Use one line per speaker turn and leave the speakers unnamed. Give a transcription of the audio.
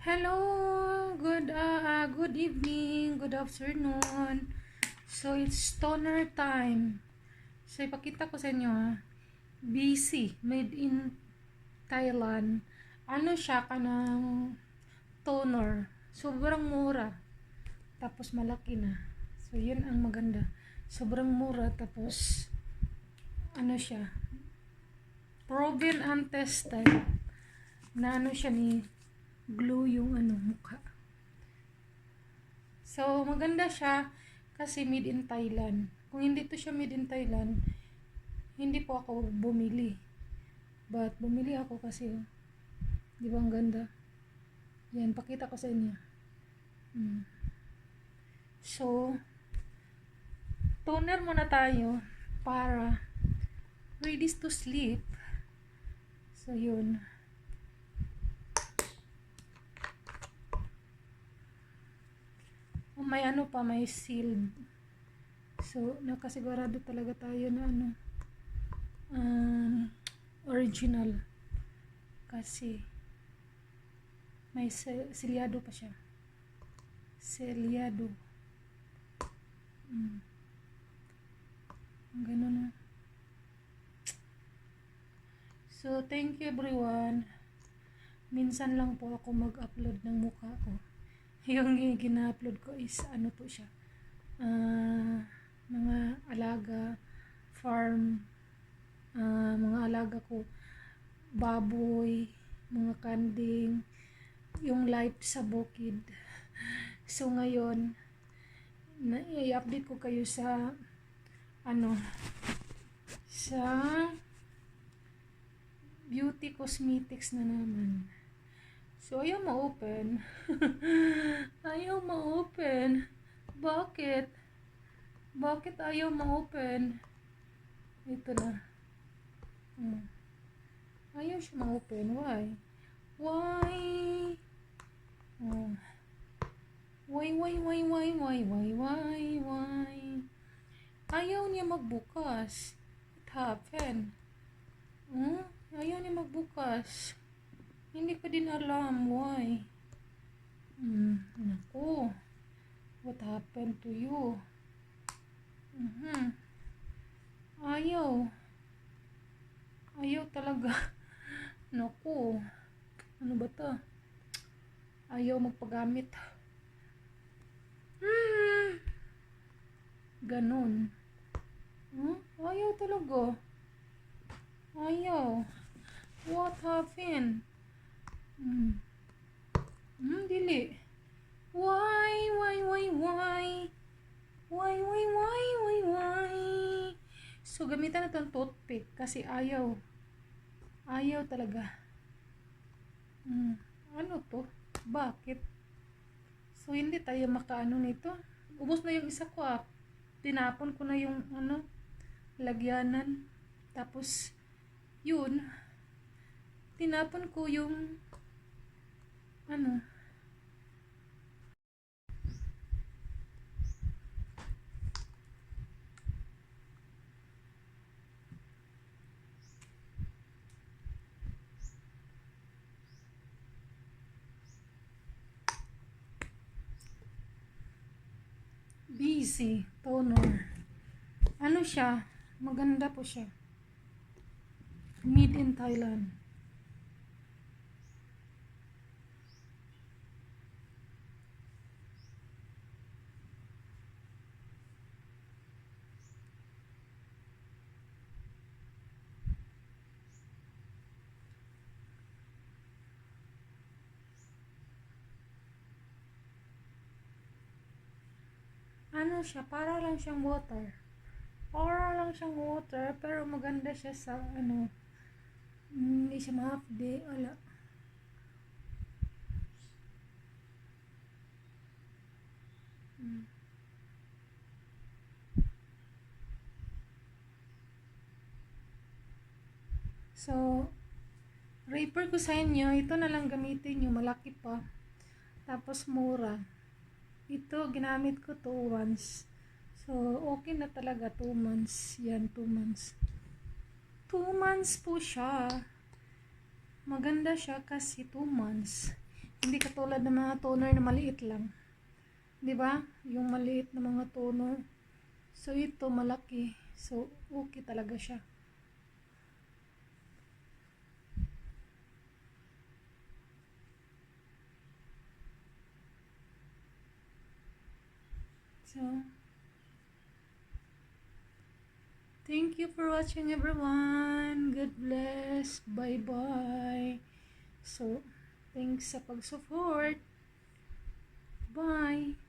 Hello, good evening, good afternoon. So it's toner time. So ipakita ko sa inyo BC, made in Thailand. Ano siya kanang toner. Sobrang mura. Tapos malaki na. So yun ang maganda. Sobrang mura tapos ano siya, proven and tested na ano siya ni glue yung mukha. So maganda siya kasi made in Thailand. Kung hindi to siya made in Thailand, hindi po ako bumili. But bumili ako kasi di ba ang ganda? Yan, pakita ko sa inyo. So toner muna tayo para ready to sleep. So yun. May may sealed. So, nakasigurado talaga tayo na original. Kasi, may selyado pa siya. Selyado. Ganun na. So, thank you everyone. Minsan lang po ako mag-upload ng mukha ko. Yung gina-upload ko is po siya, mga alaga, farm, mga alaga ko, baboy, mga kanding, yung life sa bukid. So ngayon, i-update ko kayo sa sa beauty cosmetics na naman. So, ayaw ma-open. Ayaw ma-open. Bakit? Bakit ayaw ma-open? Ito na. Ayaw siya ma-open. Why? Why? Why? Ayaw niya magbukas. What happened? Ayaw niya magbukas. Hindi ko din alam why. Naku. What happened to you? Ayaw. Ayaw talaga. Naku. Ano ba to? Ayaw magpagamit. Ganon. Ayaw talaga. Ayaw. What happened? Dili. Why? So, gamitan na itong toothpick kasi ayaw. Ayaw talaga. Ano to? Bakit? So, hindi tayo makaano nito. Ubos na yung isa ko Tinapon ko na yung lagyanan. Tapos, yun. Tinapon ko yung BC toner. Ano siya? Maganda po siya. Made in Thailand. Ano siya? Para lang siyang water. Pero maganda siya sa hindi siya mahapde. Wala. So, refer ko sa inyo, ito na lang gamitin nyo, malaki pa. Tapos mura. Ito, ginamit ko 2 once. So, okay na talaga 2 months. Yan, 2 months. 2 months po siya. Maganda siya kasi 2 months. Hindi katulad ng mga toner na maliit lang. 'Di ba? Yung maliit na mga toner. So ito malaki. So okay talaga siya. So thank you for watching everyone. God bless. Bye-bye. So thanks sa pag-support. Bye.